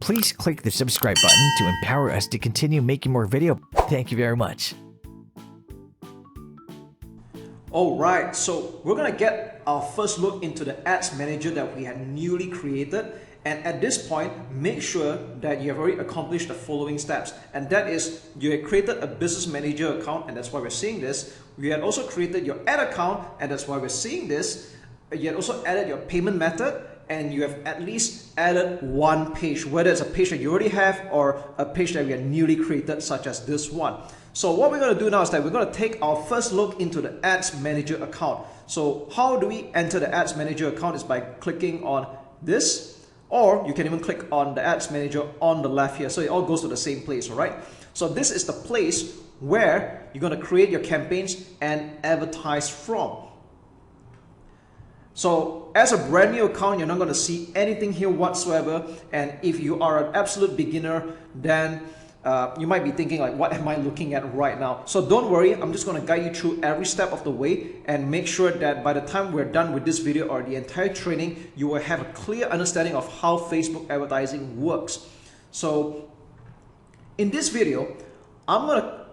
Please click the subscribe button to empower us to continue making more video. Thank you very much. Alright, so we're going to get our first look into the ads manager that we had newly created. And at this point, make sure that you have already accomplished the following steps. And that is, you had created a business manager account, and that's why we're seeing this. You had also created your ad account, and that's why we're seeing this. You had also added your payment method, and you have at least added one page, whether it's a page that you already have or a page that we have newly created, such as this one. So what we're going to do now is that we're going to take our first look into the ads manager account. So how do we enter the ads manager account is by clicking on this, or you can even click on the ads manager on the left here. So it all goes to the same place, all right? So this is the place where you're going to create your campaigns and advertise from. So as a brand new account, you're not going to see anything here whatsoever. And if you are an absolute beginner, then you might be thinking like, what am I looking at right now? So don't worry, I'm just going to guide you through every step of the way and make sure that by the time we're done with this video or the entire training, you will have a clear understanding of how Facebook advertising works. So in this video, I'm going to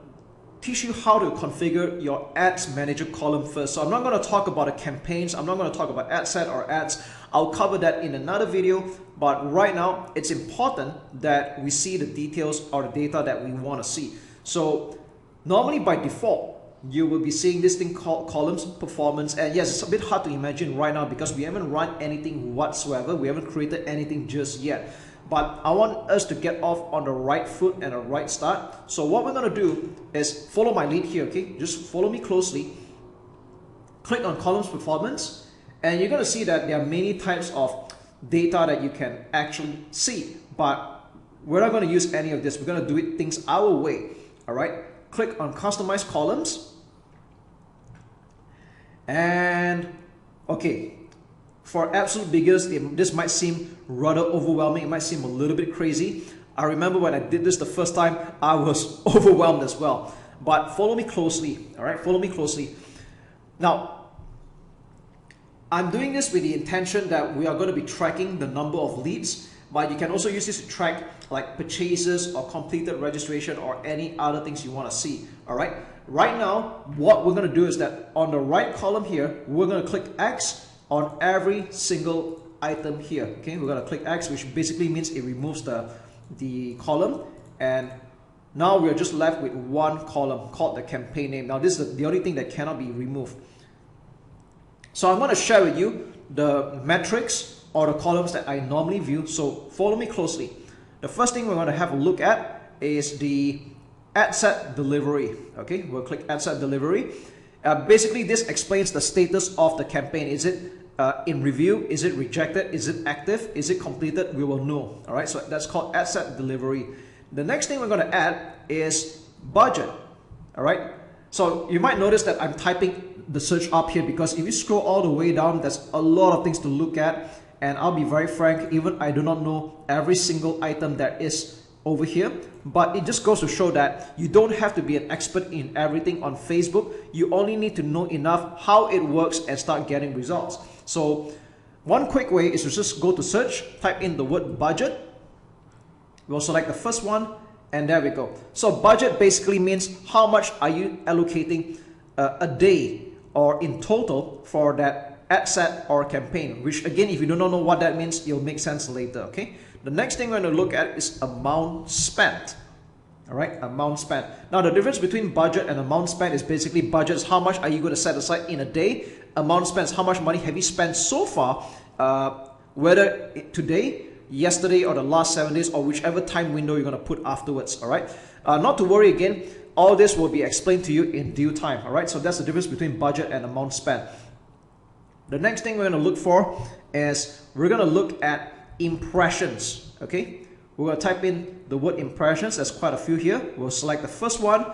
teach you how to configure your ads manager column first. So I'm not going to talk about the campaigns. I'm not going to talk about ad set or ads. I'll cover that in another video. But right now, it's important that we see the details or the data that we want to see. So normally by default, you will be seeing this thing called columns performance. And yes, it's a bit hard to imagine right now because we haven't run anything whatsoever. We haven't created anything just yet. But I want us to get off on the right foot and a right start. So what we're going to do is follow my lead here, okay? Just follow me closely. Click on columns performance, and you're going to see that there are many types of data that you can actually see. But we're not going to use any of this. We're going to do it things our way, all right? Click on customize columns. And okay, for absolute beginners, this might seem rather overwhelming. It might seem a little bit crazy. I remember when I did this the first time, I was overwhelmed as well. But follow me closely, all right? Follow me closely. Now, I'm doing this with the intention that we are going to be tracking the number of leads, but you can also use this to track like purchases or completed registration or any other things you want to see, all right? Right now, what we're going to do is that on the right column here, we're going to click X on every single item here, okay? We're going to click X, which basically means it removes the column, and now we're just left with one column called the campaign name. Now this is the only thing that cannot be removed. So I'm going to share with you the metrics or the columns that I normally view, so follow me closely. The first thing we're going to have a look at is the ad set delivery, okay? We'll click ad set delivery. Basically this explains the status of the campaign. Is it in review? Is it rejected? Is it active? Is it completed? We will know. All right, so that's called ad set delivery. The next thing we're going to add is budget. All right, so you might notice that I'm typing the search up here because if you scroll all the way down, there's a lot of things to look at. And I'll be very frank, even I do not know every single item that is over here, but it just goes to show that you don't have to be an expert in everything on Facebook. You only need to know enough how it works and start getting results. So one quick way is to just go to search, type in the word budget. We'll select the first one, and there we go. So budget basically means how much are you allocating a day or in total for that ad set or campaign, which again, if you do not know what that means, it'll make sense later, okay? The next thing we're going to look at is amount spent. All right, amount spent. Now the difference between budget and amount spent is basically budget is how much are you going to set aside in a day. Amount spent is how much money have you spent so far, whether today, yesterday, or the last 7 days, or whichever time window you're going to put afterwards. All right, not to worry again, all this will be explained to you in due time. All right, so that's the difference between budget and amount spent. The next thing we're going to look for is we're going to look at impressions, okay? We're going to type in the word impressions. There's quite a few here. We'll select the first one,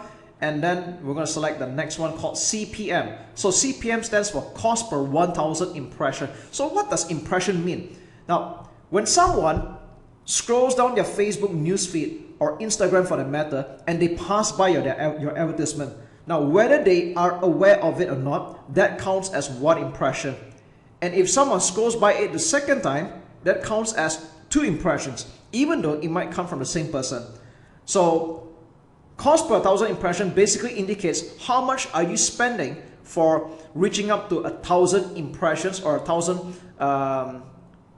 and then we're going to select the next one called CPM. So CPM stands for cost per 1,000 impression. So what does impression mean? Now, when someone scrolls down their Facebook newsfeed or Instagram for that matter, and they pass by your advertisement, now whether they are aware of it or not, that counts as one impression. And if someone scrolls by it the second time, that counts as 2 impressions. even though it might come from the same person. So cost per 1,000 impression basically indicates how much are you spending for reaching up to 1,000 impressions or 1,000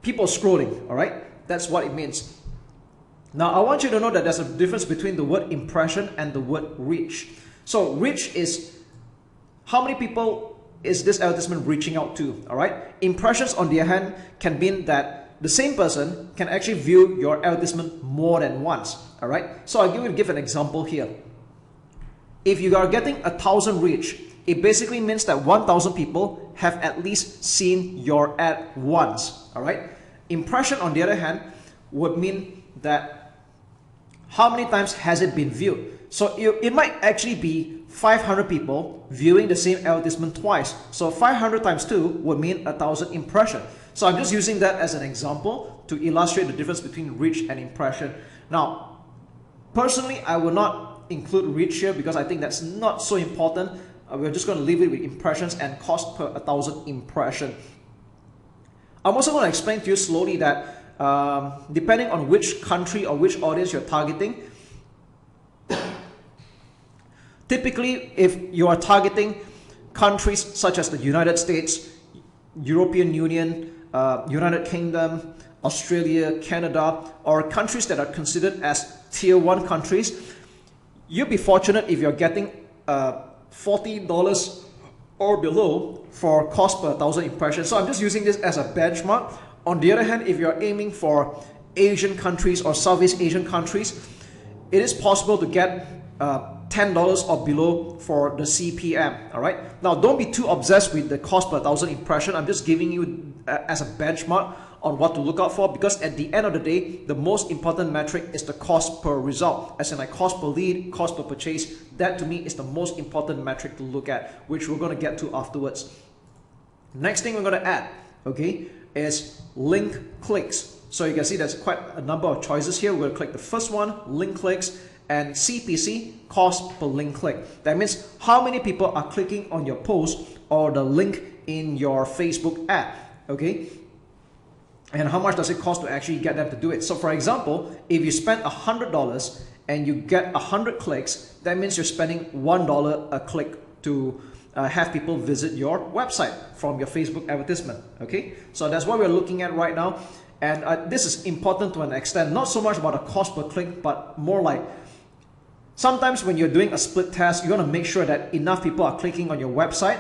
people scrolling. All right, that's what it means. Now I want you to know that there's a difference between the word impression and the word reach. So reach is how many people is this advertisement reaching out to. All right, impressions on the other hand can mean that the same person can actually view your advertisement more than once. All right, so I'll give an example here. If you are getting 1,000 reach, it basically means that 1,000 people have at least seen your ad once. All right, impression on the other hand would mean that how many times has it been viewed. So it might actually be 500 people viewing the same advertisement twice. So 500 times 2 would mean 1,000 impressions. So I'm just using that as an example to illustrate the difference between reach and impression. Now, personally, I will not include reach here because I think that's not so important. We're just going to leave it with impressions and cost per 1,000 impression. I'm also going to explain to you slowly that depending on which country or which audience you're targeting, typically if you are targeting countries such as the United States, European Union, United Kingdom, Australia, Canada, or countries that are considered as tier 1 countries, you'll be fortunate if you're getting $40 or below for cost per 1,000 impressions. So I'm just using this as a benchmark. On the other hand, if you're aiming for Asian countries or Southeast Asian countries, it is possible to get $10 or below for the CPM. All right. Now, don't be too obsessed with the cost per 1,000 impression. I'm just giving you as a benchmark on what to look out for, because at the end of the day, the most important metric is the cost per result, as in like cost per lead, cost per purchase. That to me is the most important metric to look at, which we're going to get to afterwards. Next thing we're going to add, okay, is link clicks. So you can see there's quite a number of choices here. We're going to click the first one, link clicks, and CPC, cost per link click. That means how many people are clicking on your post or the link in your Facebook ad, okay? And how much does it cost to actually get them to do it? So for example, if you spend $100 and you get 100 clicks, that means you're spending $1 a click to have people visit your website from your Facebook advertisement, okay? So that's what we're looking at right now. And this is important to an extent, not so much about the cost per click, but more like sometimes when you're doing a split test, you want to make sure that enough people are clicking on your website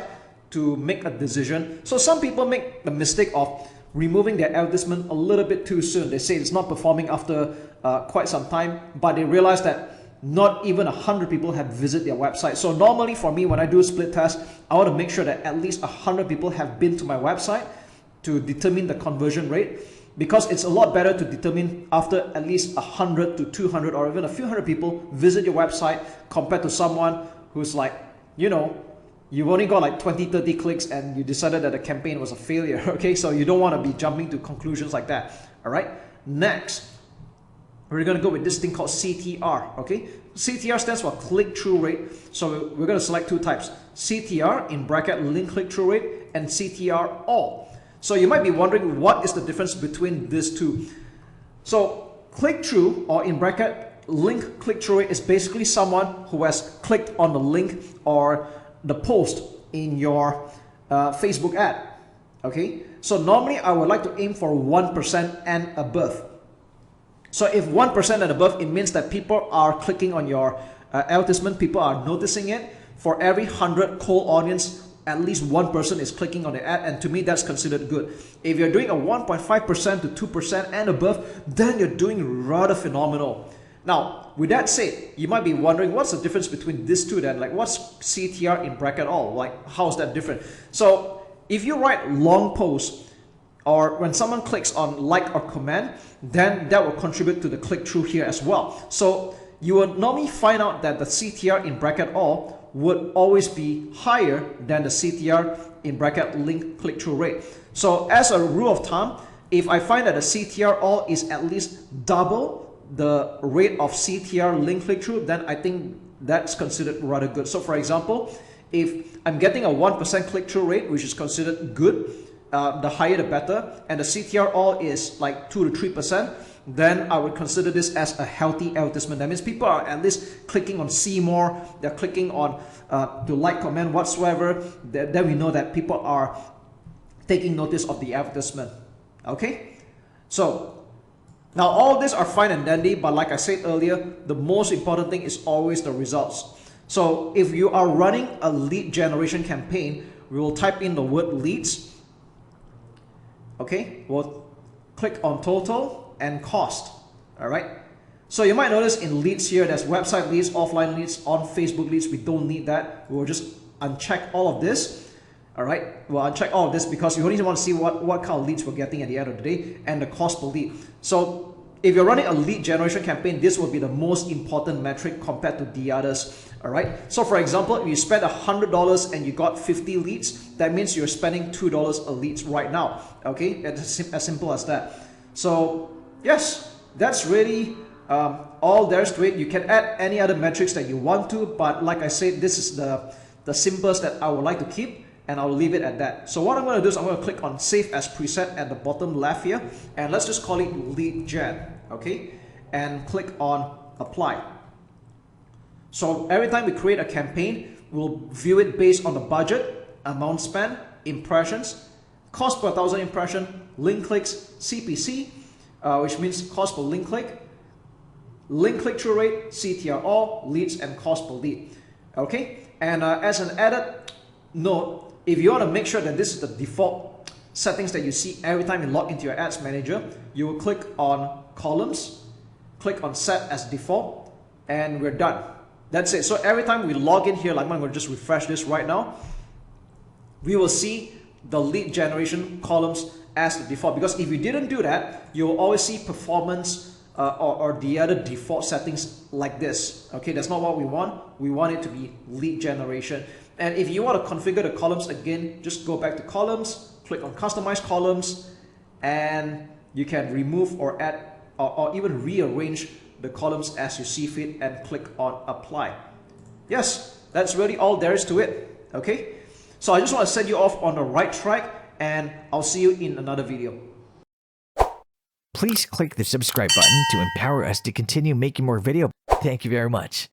to make a decision. So some people make the mistake of removing their advertisement a little bit too soon. They say it's not performing after quite some time, but they realize that not even 100 people have visited their website. So normally for me, when I do a split test, I want to make sure that at least 100 people have been to my website to determine the conversion rate, because it's a lot better to determine after at least 100 to 200 or even a few hundred people visit your website compared to someone who's like, you know, you've only got like 20-30 clicks and you decided that the campaign was a failure. Okay, so you don't want to be jumping to conclusions like that. All right, next we're going to go with this thing called CTR. Okay, CTR stands for click-through rate. So we're going to select two types: CTR in bracket link click-through rate and CTR all. So you might be wondering, what is the difference between these two? So click-through, or in bracket link click-through rate, is basically someone who has clicked on the link or the post in your Facebook ad. Okay, so normally I would like to aim for 1% and above. So if 1% and above, it means that people are clicking on your advertisement, people are noticing it. For every 100 cold audience, at least one person is clicking on the ad, and to me that's considered good. If you're doing a 1.5% to 2% and above, then you're doing rather phenomenal. Now, with that said, you might be wondering, what's the difference between these two then? Like, what's CTR in bracket all? Like, how is that different? So if you write long posts, or when someone clicks on like or comment, then that will contribute to the click-through here as well. So you will normally find out that the CTR in bracket all would always be higher than the CTR in bracket link click-through rate. So as a rule of thumb, if I find that the CTR all is at least double the rate of CTR link click-through, then I think that's considered rather good. So for example, if I'm getting a 1% click-through rate, which is considered good, the higher the better, and the CTR all is like 2 to 3%, then I would consider this as a healthy advertisement. That means people are at least clicking on see more, they're clicking on to like, comment, whatsoever. Then we know that people are taking notice of the advertisement. Okay? So, now all these are fine and dandy, but like I said earlier, the most important thing is always the results. So if you are running a lead generation campaign, we will type in the word leads. Okay, we'll click on total and cost. Alright, so you might notice in leads here, there's website leads, offline leads, on Facebook leads. We don't need that. We'll just uncheck all of this. Alright, we'll uncheck all of this because you only want to see what kind of leads we're getting at the end of the day and the cost per lead. So if you're running a lead generation campaign, this will be the most important metric compared to the others. Alright, so for example, if you spend $100 and you got 50 leads, that means you're spending $2 a lead right now. Okay, it's as simple as that. So yes, that's really all there is to it. You can add any other metrics that you want to, but like I said, this is the simplest that I would like to keep, and I'll leave it at that. So what I'm going to do is I'm going to click on Save as Preset at the bottom left here, and let's just call it Lead Gen, okay? And click on Apply. So every time we create a campaign, we'll view it based on the budget, amount spent, impressions, cost per 1,000 impression, link clicks, CPC, which means cost per link click-through rate, CTR, leads, and cost per lead. Okay, and as an added note, if you want to make sure that this is the default settings that you see every time you log into your ads manager, you will click on columns, click on set as default, and we're done. That's it. So every time we log in here, like I'm going to just refresh this right now, we will see the lead generation columns as the default, because if you didn't do that, you will always see performance or the other default settings like this. Okay, that's not what we want. We want it to be lead generation. And if you want to configure the columns again, just go back to columns, click on customize columns, and you can remove or add or even rearrange the columns as you see fit, and click on apply. Yes, that's really all there is to it. Okay, so I just want to set you off on the right track, and I'll see you in another video. Please click the subscribe button to empower us to continue making more video. Thank you very much.